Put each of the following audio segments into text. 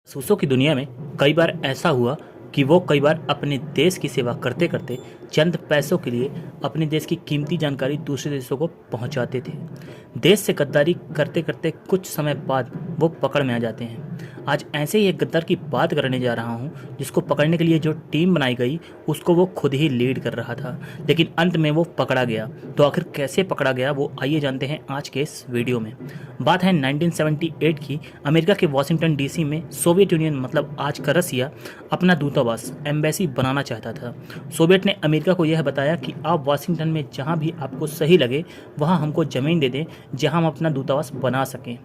जासूसों की दुनिया में कई बार ऐसा हुआ कि वो कई बार अपने देश की सेवा करते करते चंद पैसों के लिए अपने देश की कीमती जानकारी दूसरे देशों को पहुंचाते थे। देश से गद्दारी करते करते कुछ समय बाद वो पकड़ में आ जाते हैं। आज ऐसे ही एक गद्दार की बात करने जा रहा हूं, जिसको पकड़ने के लिए जो टीम बनाई गई उसको वो खुद ही लीड कर रहा था, लेकिन अंत में वो पकड़ा गया। तो आखिर कैसे पकड़ा गया वो आइए जानते हैं आज के इस वीडियो में। बात है 1978 की। अमेरिका के वॉशिंगटन डीसी में सोवियत यूनियन मतलब आज का रसिया अपना दूतावास एम्बेसी बनाना चाहता था। सोवियत ने अमेरिका को यह बताया कि आप वॉशिंगटन में जहां भी आपको सही लगे वहां हमको ज़मीन दे दें जहां हम अपना दूतावास बना सकें।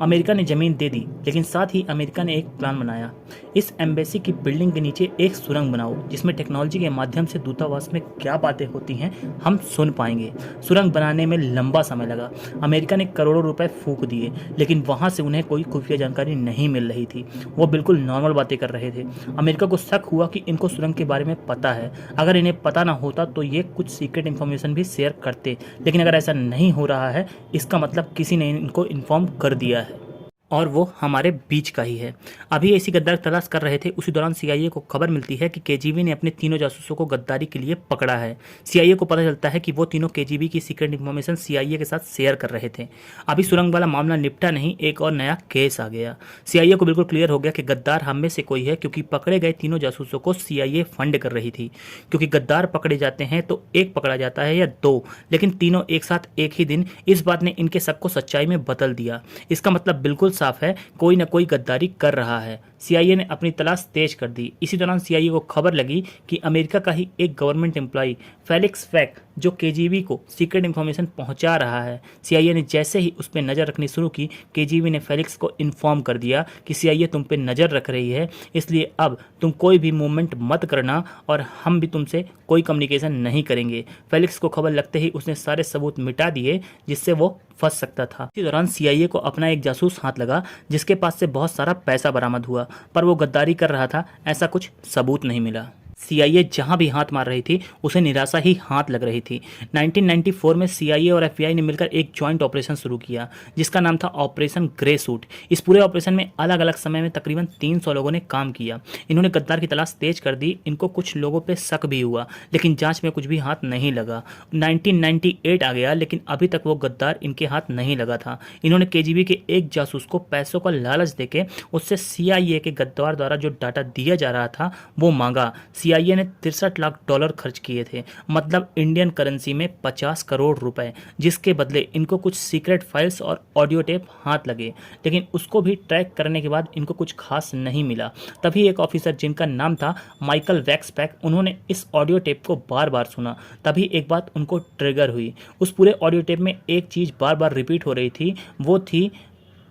अमेरिका ने ज़मीन दे दी, लेकिन साथ ही अमेरिका ने एक प्लान बनाया। इस एम्बेसी की बिल्डिंग के नीचे एक सुरंग बनाओ जिसमें टेक्नोलॉजी के माध्यम से दूतावास में क्या बातें होती हैं हम सुन पाएंगे। सुरंग बनाने में लंबा समय लगा। अमेरिका ने करोड़ों रुपए फूंक दिए, लेकिन वहां से उन्हें कोई खुफिया जानकारी नहीं मिल रही थी। वो बिल्कुल नॉर्मल बातें कर रहे थे। अमेरिका को शक हुआ कि इनको सुरंग के बारे में पता है। अगर इन्हें पता ना होता तो ये कुछ सीक्रेट इन्फॉर्मेशन भी शेयर करते, लेकिन अगर ऐसा नहीं हो रहा है इसका मतलब किसी ने इनको इन्फॉर्म कर दिया है और वो हमारे बीच का ही है। अभी ऐसी गद्दार तलाश कर रहे थे, उसी दौरान सीआईए को खबर मिलती है कि केजीबी ने अपने तीनों जासूसों को गद्दारी के लिए पकड़ा है। सीआईए को पता चलता है कि वो तीनों केजीबी की सीक्रेट इन्फॉर्मेशन सीआईए के साथ शेयर कर रहे थे। अभी सुरंग वाला मामला निपटा नहीं, एक और नया केस आ गया। सीआईए को बिल्कुल क्लियर हो गया कि गद्दार हम में से कोई है, क्योंकि पकड़े गए तीनों जासूसों को सीआईए फंड कर रही थी। क्योंकि गद्दार पकड़े जाते हैं तो एक पकड़ा जाता है या दो, लेकिन तीनों एक साथ एक ही दिन। इस बात ने इनके शक को सच्चाई में बदल दिया। इसका मतलब बिल्कुल साफ है, कोई न कोई गद्दारी कर रहा है। सीआईए ने अपनी तलाश तेज कर दी। इसी दौरान सीआईए को खबर लगी कि अमेरिका का ही एक गवर्नमेंट एम्प्लॉय फेलिक्स फैक जो केजीबी को सीक्रेट इन्फॉर्मेशन पहुंचा रहा है। सीआईए ने जैसे ही उस पर नज़र रखनी शुरू की, केजीबी ने फेलिक्स को इन्फॉर्म कर दिया कि सीआईए तुम पे नज़र रख रही है, इसलिए अब तुम कोई भी मूवमेंट मत करना और हम भी तुमसे कोई कम्युनिकेशन नहीं करेंगे। फेलिक्स को खबर लगते ही उसने सारे सबूत मिटा दिए जिससे वो फंस सकता था। इसी दौरान सीआईए को अपना एक जासूस हाथ लगा जिसके पास से बहुत सारा पैसा बरामद हुआ, पर वो गद्दारी कर रहा था ऐसा कुछ सबूत नहीं मिला। सीआईए जहां भी हाथ मार रही थी उसे निराशा ही हाथ लग रही थी। 1994 में सीआईए और एफबीआई ने मिलकर एक जॉइंट ऑपरेशन शुरू किया जिसका नाम था ऑपरेशन ग्रे सूट। इस पूरे ऑपरेशन में अलग अलग समय में तकरीबन 300 लोगों ने काम किया। इन्होंने गद्दार की तलाश तेज कर दी। इनको कुछ लोगों पे शक भी हुआ, लेकिन जांच में कुछ भी हाथ नहीं लगा। 1998 आ गया, लेकिन अभी तक वो गद्दार इनके हाथ नहीं लगा था। इन्होंने केजीबी के एक जासूस को पैसों का लालच देके उससे सीआईए के गद्दार द्वारा जो डाटा दिया जा रहा था वो मांगा। सीआईए ने 63 लाख डॉलर खर्च किए थे, मतलब इंडियन करेंसी में 50 करोड़ रुपए, जिसके बदले इनको कुछ सीक्रेट फाइल्स और ऑडियो टेप हाथ लगे। लेकिन उसको भी ट्रैक करने के बाद इनको कुछ खास नहीं मिला। तभी एक ऑफिसर जिनका नाम था माइकल वैक्सपैक, उन्होंने इस ऑडियो टेप को बार बार सुना। तभी एक बात उनको ट्रिगर हुई। उस पूरे ऑडियो टेप में एक चीज़ बार बार रिपीट हो रही थी, वो थी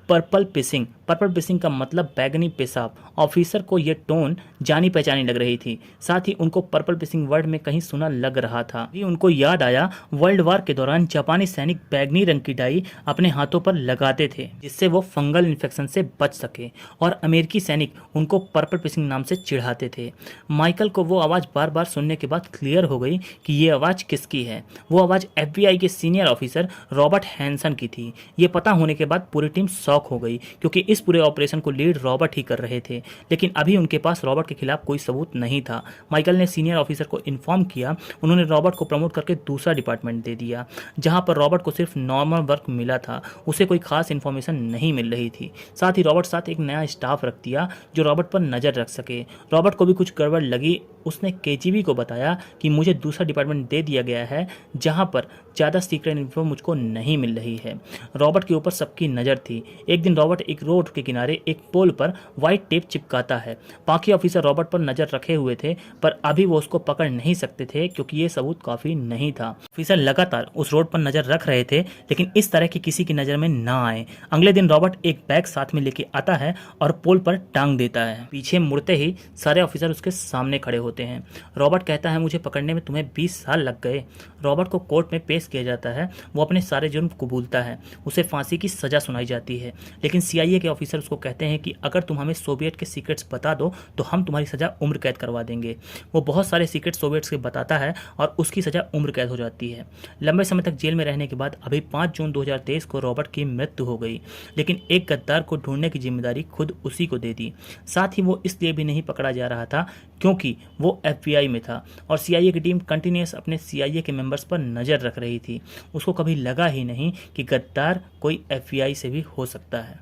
पर्पल पिसिंग। पर्पल पिसिंग का मतलब बैगनी पेशाब। ऑफिसर को यह टोन जानी पहचानी लग रही थी। साथ ही उनको पर्पल पिसिंग वर्ड में कहीं सुना लग रहा था। ये उनको याद आया, वर्ल्ड वार के दौरान जापानी सैनिक बैगनी रंग की डाई अपने हाथों पर लगाते थे जिससे वो फंगल इन्फेक्शन से बच सके, और अमेरिकी सैनिक उनको पर्पल पिसिंग नाम से चिढ़ाते थे। माइकल को वो आवाज़ बार बार सुनने के बाद क्लियर हो गई कि ये आवाज़ किसकी है। वो आवाज़ एफबीआई के सीनियर ऑफिसर रॉबर्ट हैंसन की थी। ये पता होने के बाद पूरी टीम शॉक हो गई, क्योंकि इस पूरे ऑपरेशन को लीड रॉबर्ट ही कर रहे थे। लेकिन अभी उनके पास रॉबर्ट के खिलाफ कोई सबूत नहीं था। माइकल ने सीनियर ऑफिसर को इन्फॉर्म किया। उन्होंने रॉबर्ट को प्रमोट करके दूसरा डिपार्टमेंट दे दिया, जहां पर रॉबर्ट को सिर्फ नॉर्मल वर्क मिला था, उसे कोई खास इन्फॉर्मेशन नहीं मिल रही थी। साथ ही रॉबर्ट साथ एक नया स्टाफ रख दिया जो रॉबर्ट पर नज़र रख सके। रॉबर्ट को भी कुछ गड़बड़ लगी। उसने केजीबी को बताया कि मुझे दूसरा डिपार्टमेंट दे दिया गया है जहां पर ज़्यादा सीक्रेट इन्फो मुझको नहीं मिल रही है। रॉबर्ट के ऊपर सबकी नज़र थी। एक दिन रॉबर्ट एक रोड के किनारे एक पोल पर वाइट टेप चिपकाता है। बाकी ऑफिसर रॉबर्ट पर नज़र रखे हुए थे, पर अभी वो उसको पकड़ नहीं सकते थे क्योंकि ये सबूत काफ़ी नहीं था। ऑफिसर लगातार उस रोड पर नज़र रख रहे थे, लेकिन इस तरह की किसी की नज़र में ना आए। अगले दिन रॉबर्ट एक बैग साथ में लेके आता है और पोल पर टांग देता है। पीछे मुड़ते ही सारे ऑफिसर उसके सामने खड़े होते हैं। रॉबर्ट कहता है, मुझे पकड़ने में तुम्हें 20 साल लग गए। रॉबर्ट को कोर्ट में पेश किया जाता है। वो अपने सारे जुर्म कबूलता है। उसे फांसी की सजा सुनाई जाती है, लेकिन सीआईए के ऑफिसर उसको कहते हैं कि अगर तुम हमें सोवियत के सीक्रेट्स बता दो तो हम तुम्हारी सज़ा उम्र कैद करवा देंगे। वो बहुत सारे सीक्रेट सोवियट्स के बताता है और उसकी सज़ा उम्र कैद हो जाती है। लंबे समय तक जेल में रहने के बाद अभी 5 जून 2023 को रॉबर्ट की मृत्यु हो गई, लेकिन एक गद्दार को ढूंढने की जिम्मेदारी खुद उसी को दे दी। साथ ही वो इसलिए भी नहीं पकड़ा जा रहा था क्योंकि वो FBI में था और CIA की टीम कंटिन्यूस अपने CIA के मेंबर्स पर नज़र रख रही थी। उसको कभी लगा ही नहीं कि गद्दार कोई FBI से भी हो सकता है।